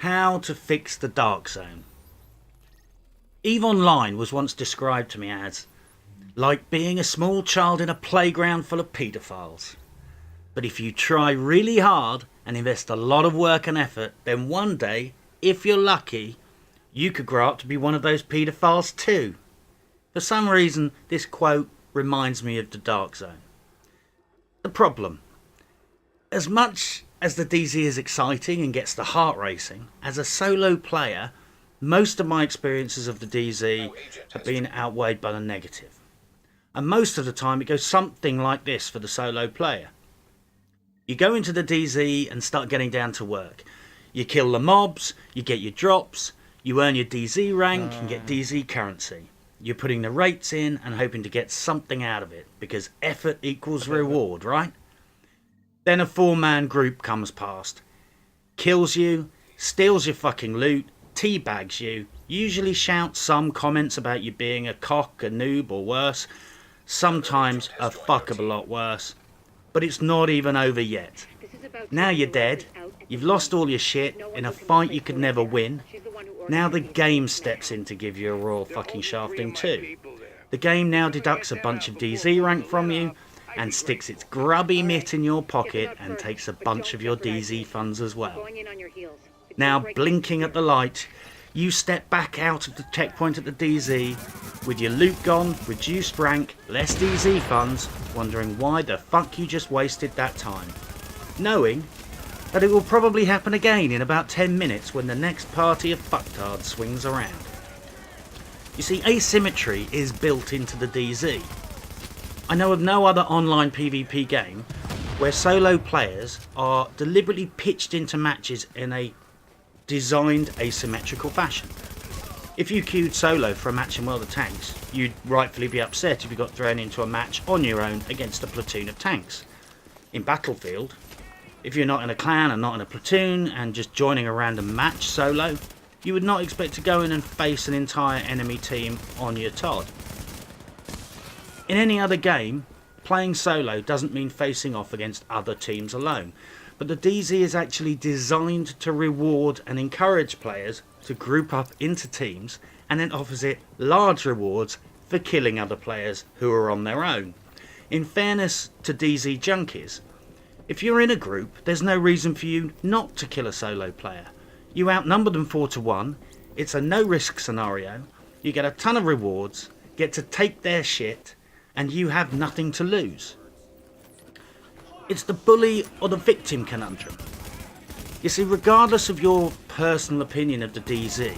How to fix the dark zone. EVE Online was once described to me as like being a small child in a playground full of paedophiles. But if you try really hard and invest a lot of work and effort, then one day, if you're lucky, you could grow up to be one of those paedophiles too. For some reason, this quote reminds me of the dark zone. The problem: as much as the DZ is exciting and gets the heart racing, as a solo player, most of my experiences of the DZ have been outweighed by the negative. And most of the time it goes something like this for the solo player. You go into the DZ and start getting down to work. You kill the mobs, you get your drops, you earn your DZ rank and get DZ currency. You're putting the rates in and hoping to get something out of it, because effort equals reward, right? Then a 4-man group comes past, kills you, steals your fucking loot, teabags you, usually shouts some comments about you being a cock, a noob or worse, sometimes a fuck of a lot worse. But it's not even over yet. Now you're dead, you've lost all your shit in a fight you could never win. Now the game steps in to give you a royal fucking shafting too. The game now deducts a bunch of DZ rank from you and sticks its grubby mitt in your pocket and takes a bunch of your DZ funds as well. Now, blinking at the light, you step back out of the checkpoint at the DZ with your loot gone, reduced rank, less DZ funds, wondering why the fuck you just wasted that time, knowing that it will probably happen again in about 10 minutes when the next party of fucktards swings around. You see, asymmetry is built into the DZ. I know of no other online PvP game where solo players are deliberately pitched into matches in a designed asymmetrical fashion. If you queued solo for a match in World of Tanks, you'd rightfully be upset if you got thrown into a match on your own against a platoon of tanks. In Battlefield, if you're not in a clan and not in a platoon and just joining a random match solo, you would not expect to go in and face an entire enemy team on your Todd. In any other game, playing solo doesn't mean facing off against other teams alone, but the DZ is actually designed to reward and encourage players to group up into teams, and then offers it large rewards for killing other players who are on their own. In fairness to DZ junkies, if you're in a group, there's no reason for you not to kill a solo player. You outnumber them 4 to 1, it's a no risk scenario, you get a ton of rewards, get to take their shit, and you have nothing to lose. It's the bully or the victim conundrum. You see, regardless of your personal opinion of the DZ,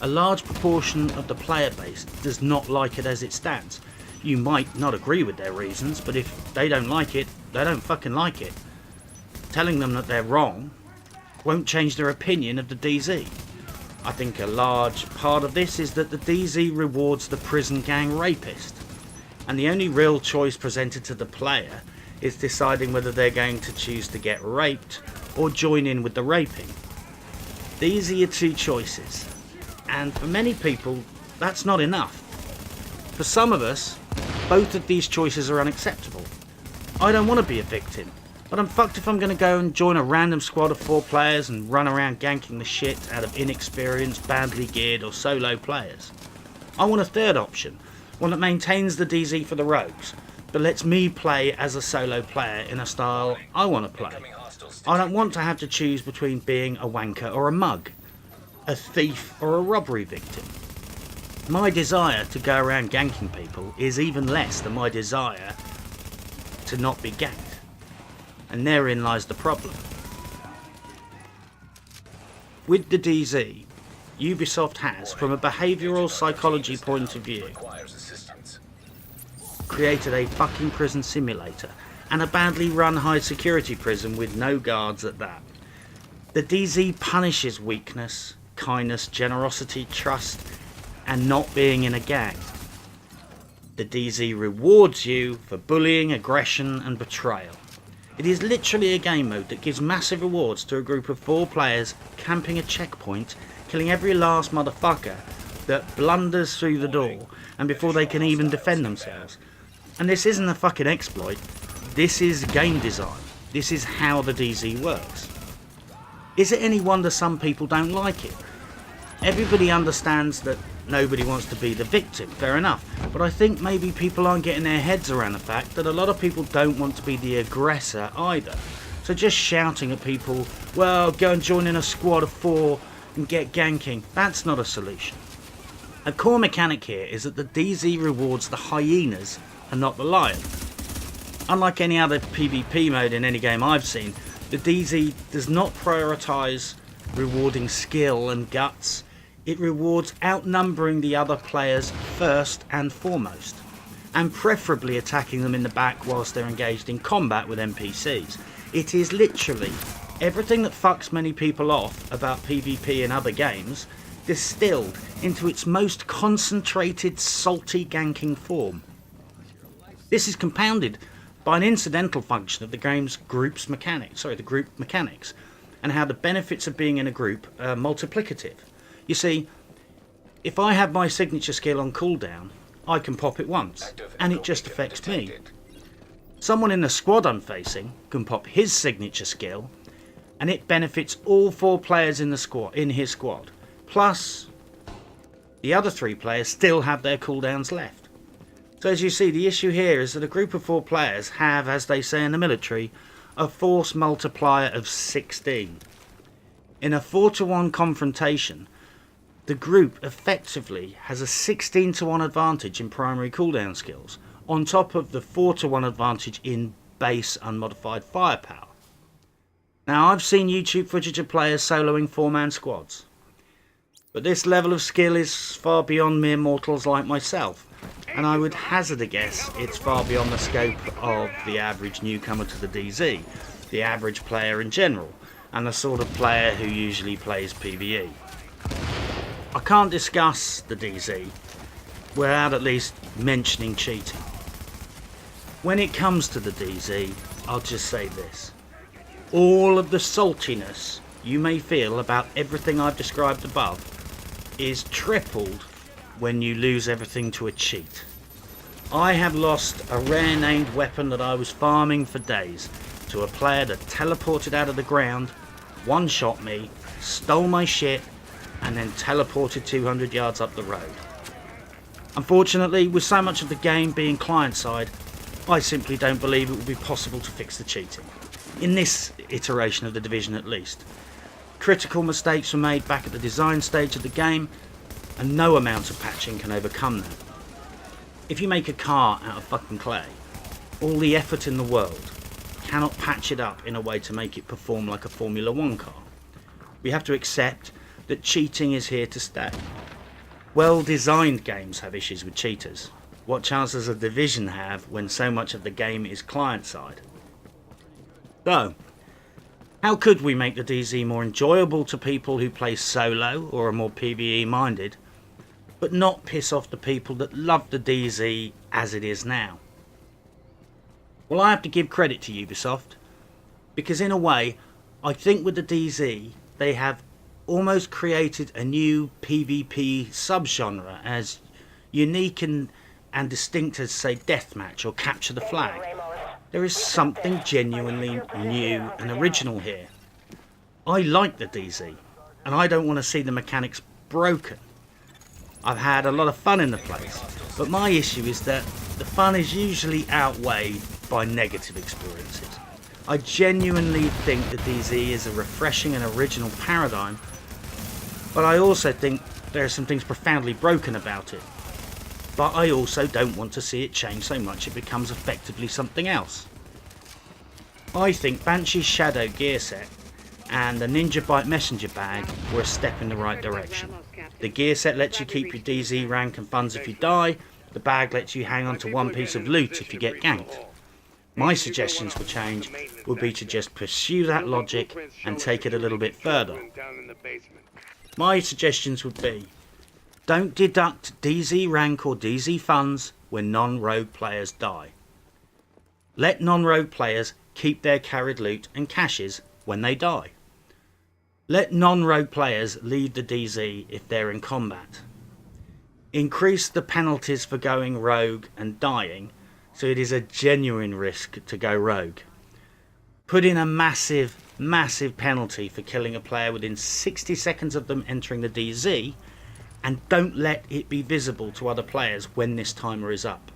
a large proportion of the player base does not like it as it stands. You might not agree with their reasons, but if they don't like it, they don't fucking like it. Telling them that they're wrong won't change their opinion of the DZ. I think a large part of this is that the DZ rewards the prison gang rapist, and the only real choice presented to the player is deciding whether they're going to choose to get raped or join in with the raping. These are your two choices, and for many people that's not enough. For some of us, both of these choices are unacceptable. I don't want to be a victim, but I'm fucked if I'm going to go and join a random squad of 4 players and run around ganking the shit out of inexperienced, badly geared or solo players. I want a third option, one that maintains the DZ for the rogues, but lets me play as a solo player in a style I want to play. I don't want to have to choose between being a wanker or a mug, a thief or a robbery victim. My desire to go around ganking people is even less than my desire to not be ganked, and therein lies the problem. With the DZ, Ubisoft has, from a behavioural psychology point of view, created a fucking prison simulator, and a badly run high security prison with no guards at that. The DZ punishes weakness, kindness, generosity, trust, and not being in a gang. The DZ rewards you for bullying, aggression and betrayal. It is literally a game mode that gives massive rewards to a group of 4 players camping a checkpoint, killing every last motherfucker that blunders through the door and before they can even defend themselves. And this isn't a fucking exploit, this is game design. This is how the DZ works. Is it any wonder some people don't like it? Everybody understands that nobody wants to be the victim, fair enough, but I think maybe people aren't getting their heads around the fact that a lot of people don't want to be the aggressor either. So just shouting at people, well, go and join in a squad of 4 and get ganking, that's not a solution. A core mechanic here is that the DZ rewards the hyenas and not the lion. Unlike any other PvP mode in any game I've seen, the DZ does not prioritise rewarding skill and guts. It rewards outnumbering the other players first and foremost, and preferably attacking them in the back whilst they're engaged in combat with NPCs. It is literally everything that fucks many people off about PvP in other games, distilled into its most concentrated, salty ganking form. This is compounded by an incidental function of the game's group mechanics, and how the benefits of being in a group are multiplicative. You see, if I have my signature skill on cooldown, I can pop it once, and it just affects me. Someone in the squad I'm facing can pop his signature skill, and it benefits all 4 players in his squad. Plus, the other 3 players still have their cooldowns left. So as you see, the issue here is that a group of 4 players have, as they say in the military, a force multiplier of 16. In a 4-to-1 confrontation, the group effectively has a 16-to-1 advantage in primary cooldown skills, on top of the 4-to-1 advantage in base unmodified firepower. Now, I've seen YouTube footage of players soloing 4-man squads, but this level of skill is far beyond mere mortals like myself, and I would hazard a guess it's far beyond the scope of the average newcomer to the DZ, the average player in general, and the sort of player who usually plays PvE. I can't discuss the DZ without at least mentioning cheating. When it comes to the DZ, I'll just say this. All of the saltiness you may feel about everything I've described above is tripled when you lose everything to a cheat. I have lost a rare named weapon that I was farming for days to a player that teleported out of the ground, one-shot me, stole my shit, and then teleported 200 yards up the road. Unfortunately, with so much of the game being client-side, I simply don't believe it will be possible to fix the cheating. In this iteration of the Division at least. Critical mistakes were made back at the design stage of the game, and no amount of patching can overcome them. If you make a car out of fucking clay, all the effort in the world cannot patch it up in a way to make it perform like a Formula 1 car. We have to accept that cheating is here to stay. Well-designed games have issues with cheaters. What chance does a Division have when so much of the game is client-side? So, how could we make the DZ more enjoyable to people who play solo or are more PvE minded, but not piss off the people that love the DZ as it is now? Well, I have to give credit to Ubisoft, because in a way, I think with the DZ, they have almost created a new PvP subgenre as unique and distinct as, say, Deathmatch or Capture the Flag. There is something genuinely new and original here. I like the DZ, and I don't want to see the mechanics broken. I've had a lot of fun in the place, but my issue is that the fun is usually outweighed by negative experiences. I genuinely think the DZ is a refreshing and original paradigm, but I also think there are some things profoundly broken about it. But I also don't want to see it change so much it becomes effectively something else. I think Banshee's Shadow gear set and the Ninja Bite messenger bag were a step in the right direction. The gear set lets you keep your DZ rank and funds if you die, the bag lets you hang on to one piece of loot if you get ganked. My suggestions for change would be to just pursue that logic and take it a little bit further. My suggestions would be, don't deduct DZ rank or DZ funds when non-rogue players die. Let non-rogue players keep their carried loot and caches when they die. Let non-rogue players leave the DZ if they're in combat. Increase the penalties for going rogue and dying so it is a genuine risk to go rogue. Put in a massive massive penalty for killing a player within 60 seconds of them entering the DZ, and don't let it be visible to other players when this timer is up.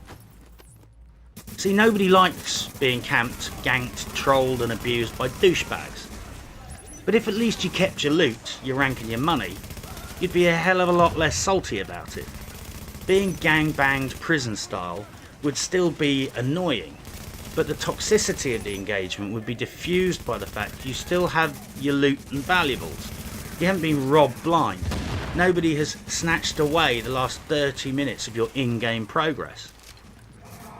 See, nobody likes being camped, ganked, trolled and abused by douchebags. But if at least you kept your loot, your rank and your money, you'd be a hell of a lot less salty about it. Being gang-banged prison style would still be annoying, but the toxicity of the engagement would be diffused by the fact you still have your loot and valuables. You haven't been robbed blind. Nobody has snatched away the last 30 minutes of your in-game progress.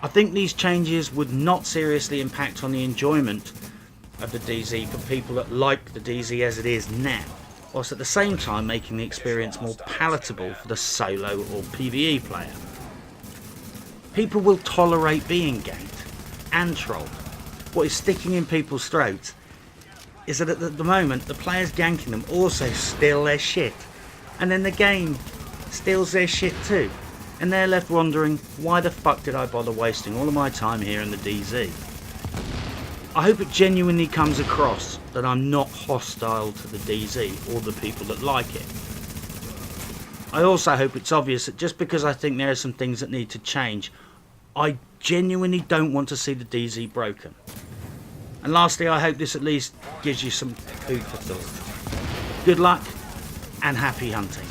I think these changes would not seriously impact on the enjoyment of the DZ for people that like the DZ as it is now, whilst at the same time making the experience more palatable for the solo or PvE player. People will tolerate being ganked and trolled. What is sticking in people's throats is that at the moment the players ganking them also steal their shit, and then the game steals their shit too, and they're left wondering, why the fuck did I bother wasting all of my time here in the DZ? I hope it genuinely comes across that I'm not hostile to the DZ or the people that like it. I also hope it's obvious that just because I think there are some things that need to change, I genuinely don't want to see the DZ broken. And lastly, I hope this at least gives you some food for thought. Good luck and happy hunting.